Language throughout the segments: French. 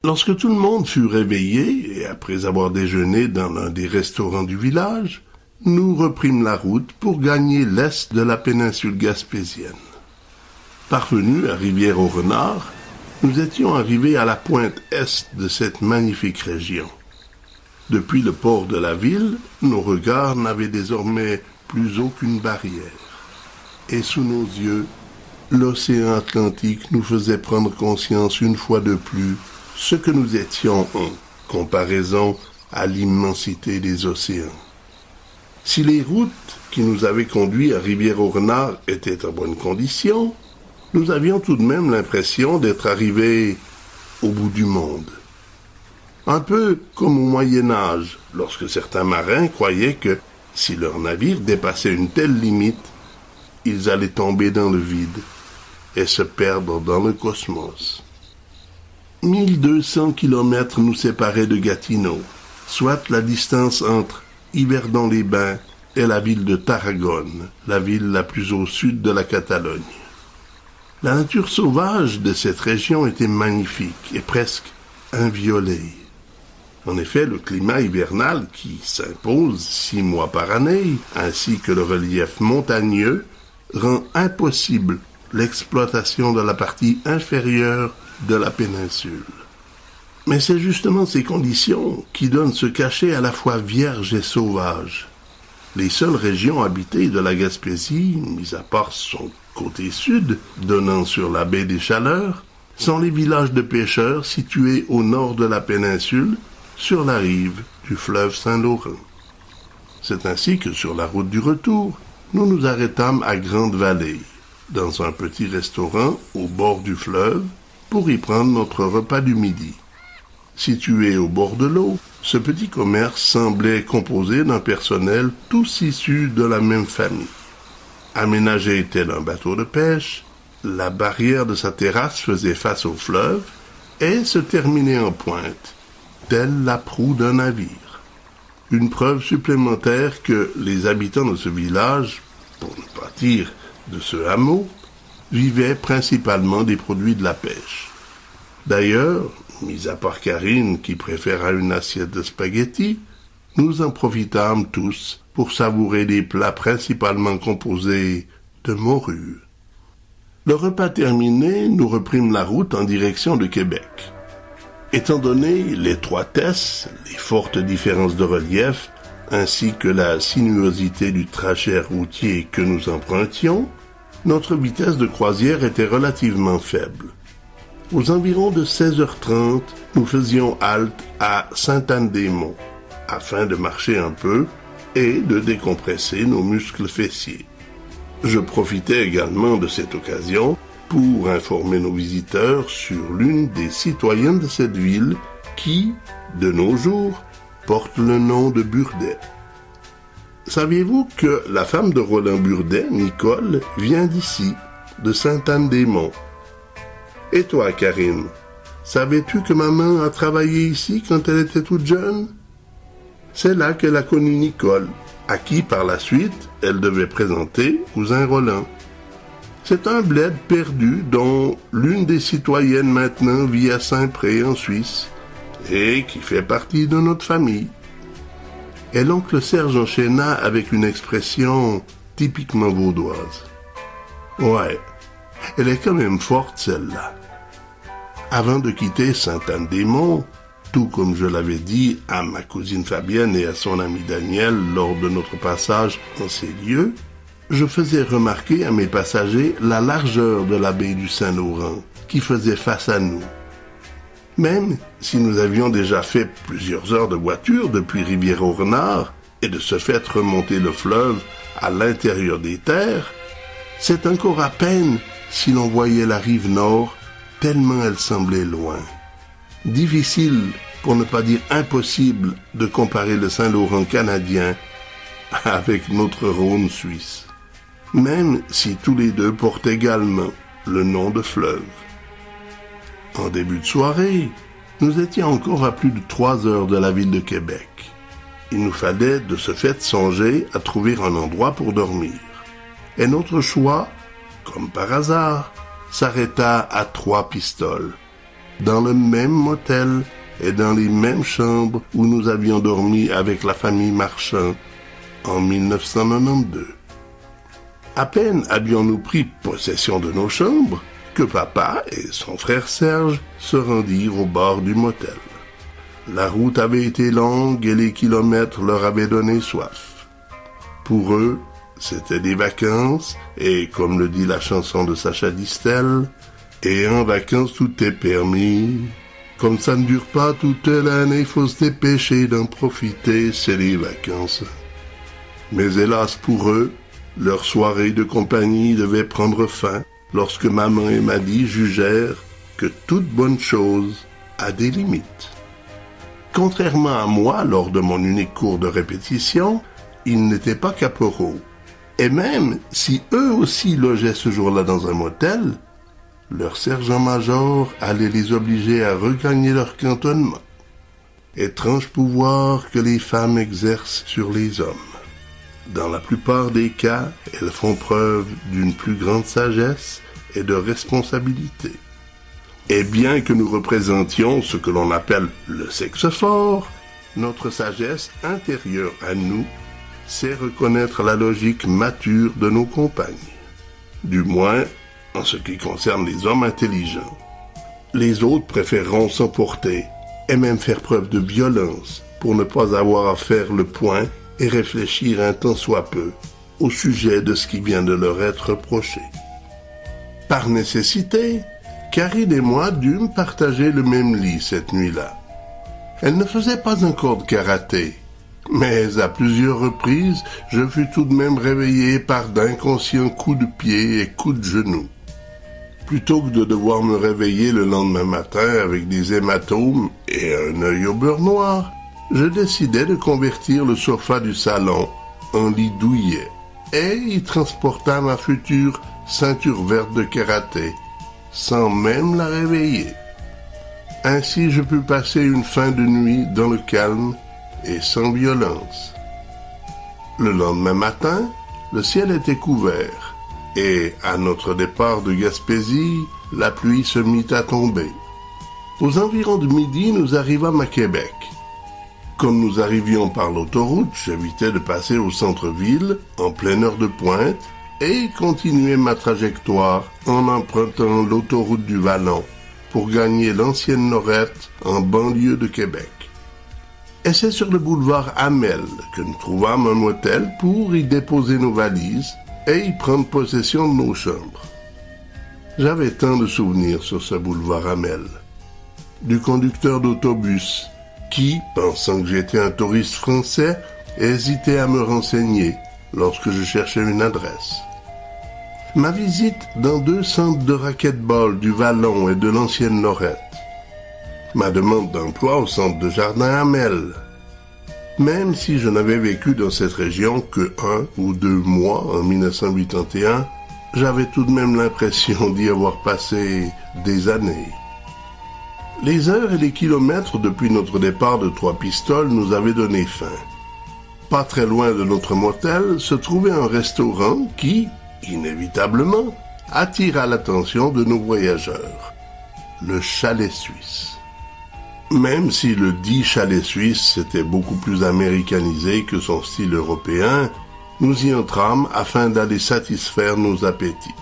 Lorsque tout le monde fut réveillé, et après avoir déjeuné dans l'un des restaurants du village, nous reprîmes la route pour gagner l'est de la péninsule gaspésienne. Parvenus à Rivière-au-Renard, nous étions arrivés à la pointe est de cette magnifique région. Depuis le port de la ville, nos regards n'avaient désormais plus aucune barrière. Et sous nos yeux, l'océan Atlantique nous faisait prendre conscience une fois de plus ce que nous étions en comparaison à l'immensité des océans. Si les routes qui nous avaient conduits à Rivière-au-Renard étaient en bonne condition, nous avions tout de même l'impression d'être arrivés au bout du monde. Un peu comme au Moyen-Âge, lorsque certains marins croyaient que, si leur navire dépassait une telle limite, ils allaient tomber dans le vide et se perdre dans le cosmos. 1200 kilomètres nous séparaient de Gatineau, soit la distance entre Yverdon-les-Bains et la ville de Tarragone, la ville la plus au sud de la Catalogne. La nature sauvage de cette région était magnifique et presque inviolée. En effet, le climat hivernal qui s'impose 6 mois par année, ainsi que le relief montagneux, rend impossible l'exploitation de la partie inférieure de la péninsule. Mais c'est justement ces conditions qui donnent ce cachet à la fois vierge et sauvage. Les seules régions habitées de la Gaspésie, mis à part son côté sud, donnant sur la baie des Chaleurs, sont les villages de pêcheurs situés au nord de la péninsule, sur la rive du fleuve Saint-Laurent. C'est ainsi que sur la route du retour, nous nous arrêtâmes à Grande-Vallée, dans un petit restaurant au bord du fleuve, pour y prendre notre repas du midi. Situé au bord de l'eau, ce petit commerce semblait composé d'un personnel tous issus de la même famille. Aménagé tel un bateau de pêche, la barrière de sa terrasse faisait face au fleuve et se terminait en pointe, telle la proue d'un navire. Une preuve supplémentaire que les habitants de ce village, pour ne pas dire de ce hameau, vivaient principalement des produits de la pêche. D'ailleurs, mis à part Karine qui préféra une assiette de spaghettis, nous en profitâmes tous pour savourer des plats principalement composés de morue. Le repas terminé, nous reprîmes la route en direction de Québec. Étant donné l'étroitesse, les fortes différences de relief, ainsi que la sinuosité du tracé routier que nous empruntions, notre vitesse de croisière était relativement faible. Aux environs de 16h30, nous faisions halte à Sainte-Anne-des-Monts, afin de marcher un peu et de décompresser nos muscles fessiers. Je profitais également de cette occasion pour informer nos visiteurs sur l'une des citoyennes de cette ville qui, de nos jours, porte le nom de Burdet. Saviez-vous que la femme de Roland Burdet, Nicole, vient d'ici, de Sainte-Anne-des-Monts? Et toi, Karine, savais-tu que maman a travaillé ici quand elle était toute jeune? C'est là qu'elle a connu Nicole, à qui par la suite elle devait présenter cousin Roland. C'est un bled perdu dont l'une des citoyennes maintenant vit à Saint-Pré en Suisse et qui fait partie de notre famille. Et l'oncle Serge enchaîna avec une expression typiquement vaudoise. Ouais, elle est quand même forte celle-là. Avant de quitter Sainte-Anne-des-Monts, tout comme je l'avais dit à ma cousine Fabienne et à son ami Daniel lors de notre passage en ces lieux, je faisais remarquer à mes passagers la largeur de la baie du Saint-Laurent qui faisait face à nous. Même si nous avions déjà fait plusieurs heures de voiture depuis Rivière-au-Renard et de ce fait remonter le fleuve à l'intérieur des terres, c'est encore à peine si l'on voyait la rive nord tellement elle semblait loin. Difficile, pour ne pas dire impossible, de comparer le Saint-Laurent canadien avec notre Rhône suisse, même si tous les deux portent également le nom de fleuve. En début de soirée, nous étions encore à plus de 3 heures de la ville de Québec. Il nous fallait de ce fait songer à trouver un endroit pour dormir. Et notre choix, comme par hasard, s'arrêta à 3 Pistoles, dans le même motel et dans les mêmes chambres où nous avions dormi avec la famille Marchand en 1992. À peine avions-nous pris possession de nos chambres que papa et son frère Serge se rendirent au bord du motel. La route avait été longue et les kilomètres leur avaient donné soif. Pour eux, c'était des vacances et, comme le dit la chanson de Sacha Distel, « Et en vacances tout est permis. Comme ça ne dure pas toute l'année, faut se dépêcher d'en profiter, c'est les vacances. » Mais hélas pour eux, leur soirée de compagnie devait prendre fin lorsque maman et Maddy jugèrent que toute bonne chose a des limites. Contrairement à moi, lors de mon unique cours de répétition, ils n'étaient pas caporaux. Et même si eux aussi logeaient ce jour-là dans un motel, leur sergent-major allait les obliger à regagner leur cantonnement. Étrange pouvoir que les femmes exercent sur les hommes. Dans la plupart des cas, elles font preuve d'une plus grande sagesse et de responsabilité. Et bien que nous représentions ce que l'on appelle le sexe fort, notre sagesse intérieure à nous sait reconnaître la logique mature de nos compagnes. Du moins, en ce qui concerne les hommes intelligents. Les autres préféreront s'emporter et même faire preuve de violence pour ne pas avoir à faire le point et réfléchir un tant soit peu au sujet de ce qui vient de leur être reproché. Par nécessité, Karine et moi dûmes partager le même lit cette nuit-là. Elle ne faisait pas encore de karaté, mais à plusieurs reprises, je fus tout de même réveillé par d'inconscients coups de pied et coups de genoux. Plutôt que de devoir me réveiller le lendemain matin avec des hématomes et un œil au beurre noir, je décidai de convertir le sofa du salon en lit douillet et y transporta ma future ceinture verte de karaté, sans même la réveiller. Ainsi je pus passer une fin de nuit dans le calme et sans violence. Le lendemain matin, le ciel était couvert, et à notre départ de Gaspésie, la pluie se mit à tomber. Aux environs de midi, nous arrivâmes à Québec. Comme nous arrivions par l'autoroute, j'évitais de passer au centre-ville en pleine heure de pointe et continuer ma trajectoire en empruntant l'autoroute du Vallon pour gagner l'ancienne Lorette en banlieue de Québec. Et c'est sur le boulevard Hamel que nous trouvâmes un motel pour y déposer nos valises et y prendre possession de nos chambres. J'avais tant de souvenirs sur ce boulevard Hamel. Du conducteur d'autobus qui, pensant que j'étais un touriste français, hésitait à me renseigner lorsque je cherchais une adresse. Ma visite dans 2 centres de racquetball du Vallon et de l'ancienne Lorette. Ma demande d'emploi au centre de jardin Hamel. Même si je n'avais vécu dans cette région que 1 ou 2 mois en 1981, j'avais tout de même l'impression d'y avoir passé des années. Les heures et les kilomètres depuis notre départ de Trois-Pistoles nous avaient donné faim. Pas très loin de notre motel se trouvait un restaurant qui, inévitablement, attira l'attention de nos voyageurs. Le Chalet Suisse. Même si le dit chalet suisse était beaucoup plus américanisé que son style européen, nous y entrâmes afin d'aller satisfaire nos appétits.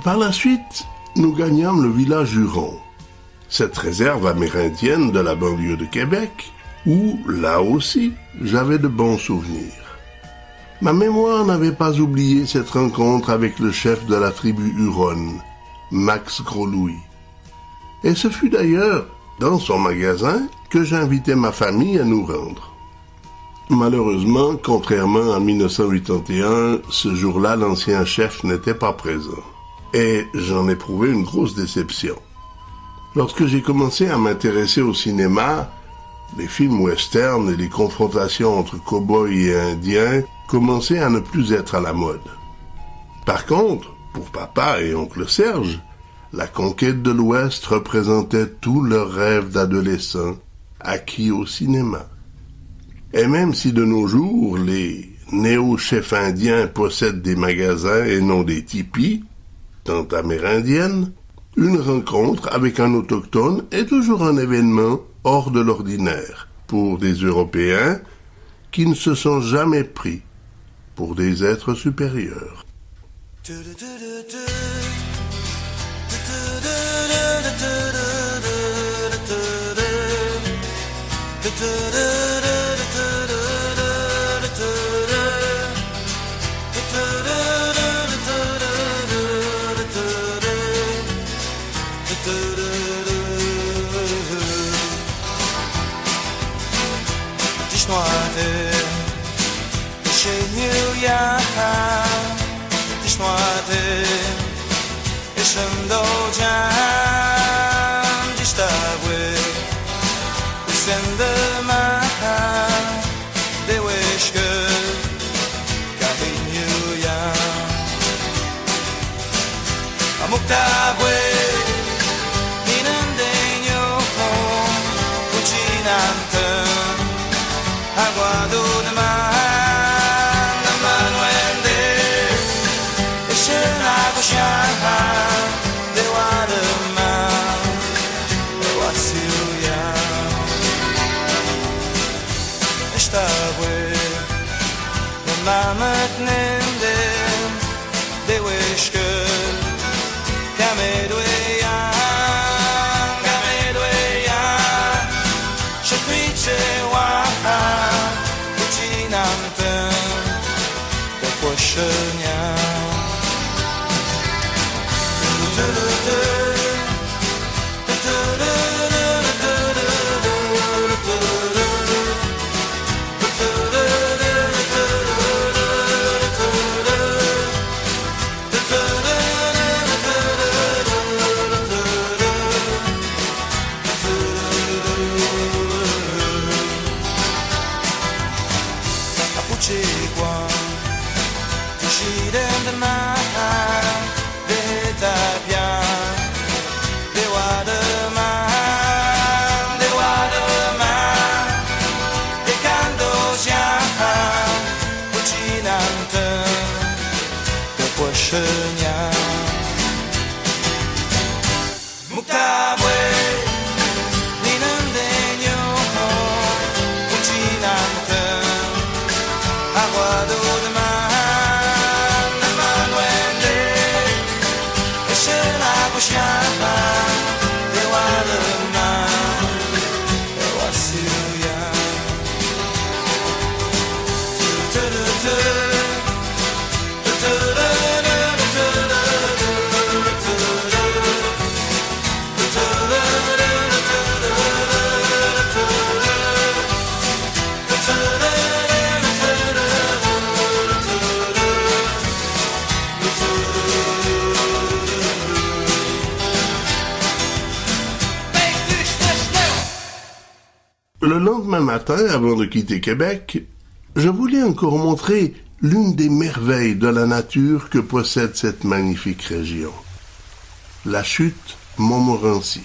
Par la suite, nous gagnâmes le village Huron, cette réserve amérindienne de la banlieue de Québec, où, là aussi, j'avais de bons souvenirs. Ma mémoire n'avait pas oublié cette rencontre avec le chef de la tribu Huronne, Max Gros-Louis. Et ce fut d'ailleurs dans son magasin que j'invitais ma famille à nous rendre. Malheureusement, contrairement à 1981, ce jour-là, l'ancien chef n'était pas présent. Et j'en éprouvais une grosse déception. Lorsque j'ai commencé à m'intéresser au cinéma, les films westerns et les confrontations entre cow-boys et indiens commençaient à ne plus être à la mode. Par contre, pour papa et oncle Serge, la conquête de l'Ouest représentait tout leur rêve d'adolescent acquis au cinéma. Et même si de nos jours, les néo-chefs indiens possèdent des magasins et non des tipis, tant amérindiennes, Une rencontre avec un autochtone est toujours un événement hors de l'ordinaire pour des Européens qui ne se sont jamais pris pour des êtres supérieurs. Le lendemain matin, avant de quitter Québec, je voulais encore montrer l'une des merveilles de la nature que possède cette magnifique région. La chute Montmorency.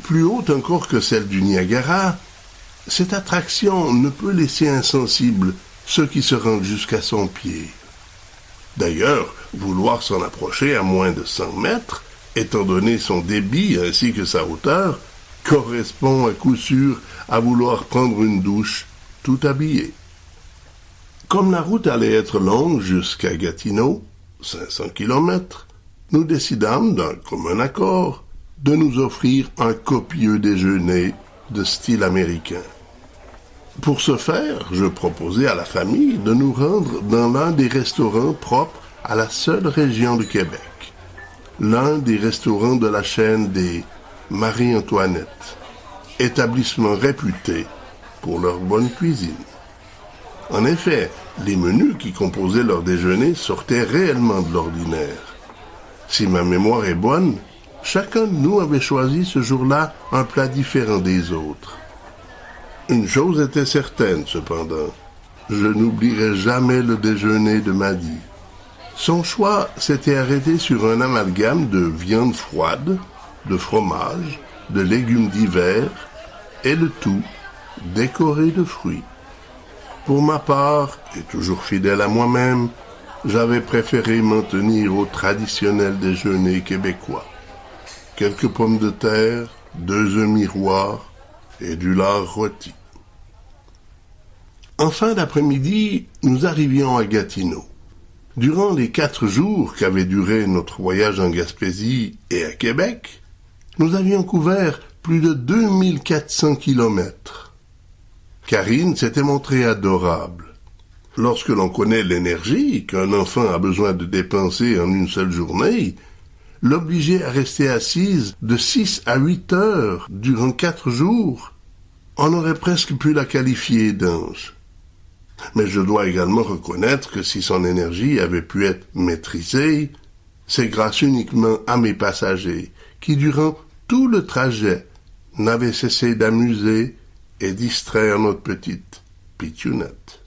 Plus haute encore que celle du Niagara, cette attraction ne peut laisser insensibles ceux qui se rendent jusqu'à son pied. D'ailleurs, vouloir s'en approcher à moins de 100 mètres, étant donné son débit ainsi que sa hauteur, correspond à coup sûr à vouloir prendre une douche tout habillé. Comme la route allait être longue jusqu'à Gatineau, 500 kilomètres, nous décidâmes d'un commun accord de nous offrir un copieux déjeuner de style américain. Pour ce faire, je proposai à la famille de nous rendre dans l'un des restaurants propres à la seule région de Québec, l'un des restaurants de la chaîne des Marie-Antoinette, établissement réputé pour leur bonne cuisine. En effet, les menus qui composaient leur déjeuner sortaient réellement de l'ordinaire. Si ma mémoire est bonne, chacun de nous avait choisi ce jour-là un plat différent des autres. Une chose était certaine, cependant, je n'oublierai jamais le déjeuner de Maddy. Son choix s'était arrêté sur un amalgame de viande froide, de fromage, de légumes d'hiver, et le tout décoré de fruits. Pour ma part, et toujours fidèle à moi-même, j'avais préféré m'en tenir au traditionnel déjeuner québécois. quelques pommes de terre, 2 œufs miroirs et du lard rôti. En fin d'après-midi, nous arrivions à Gatineau. Durant les 4 jours qu'avait duré notre voyage en Gaspésie et à Québec, nous avions couvert plus de 2400 kilomètres. Karine s'était montrée adorable. Lorsque l'on connaît l'énergie qu'un enfant a besoin de dépenser en une seule journée, l'obliger à rester assise de 6 à 8 heures durant 4 jours, on aurait presque pu la qualifier d'ange. Mais je dois également reconnaître que si son énergie avait pu être maîtrisée, c'est grâce uniquement à mes passagers qui, durant tout le trajet, n'avaient cessé d'amuser et distraire notre petite Pitounette.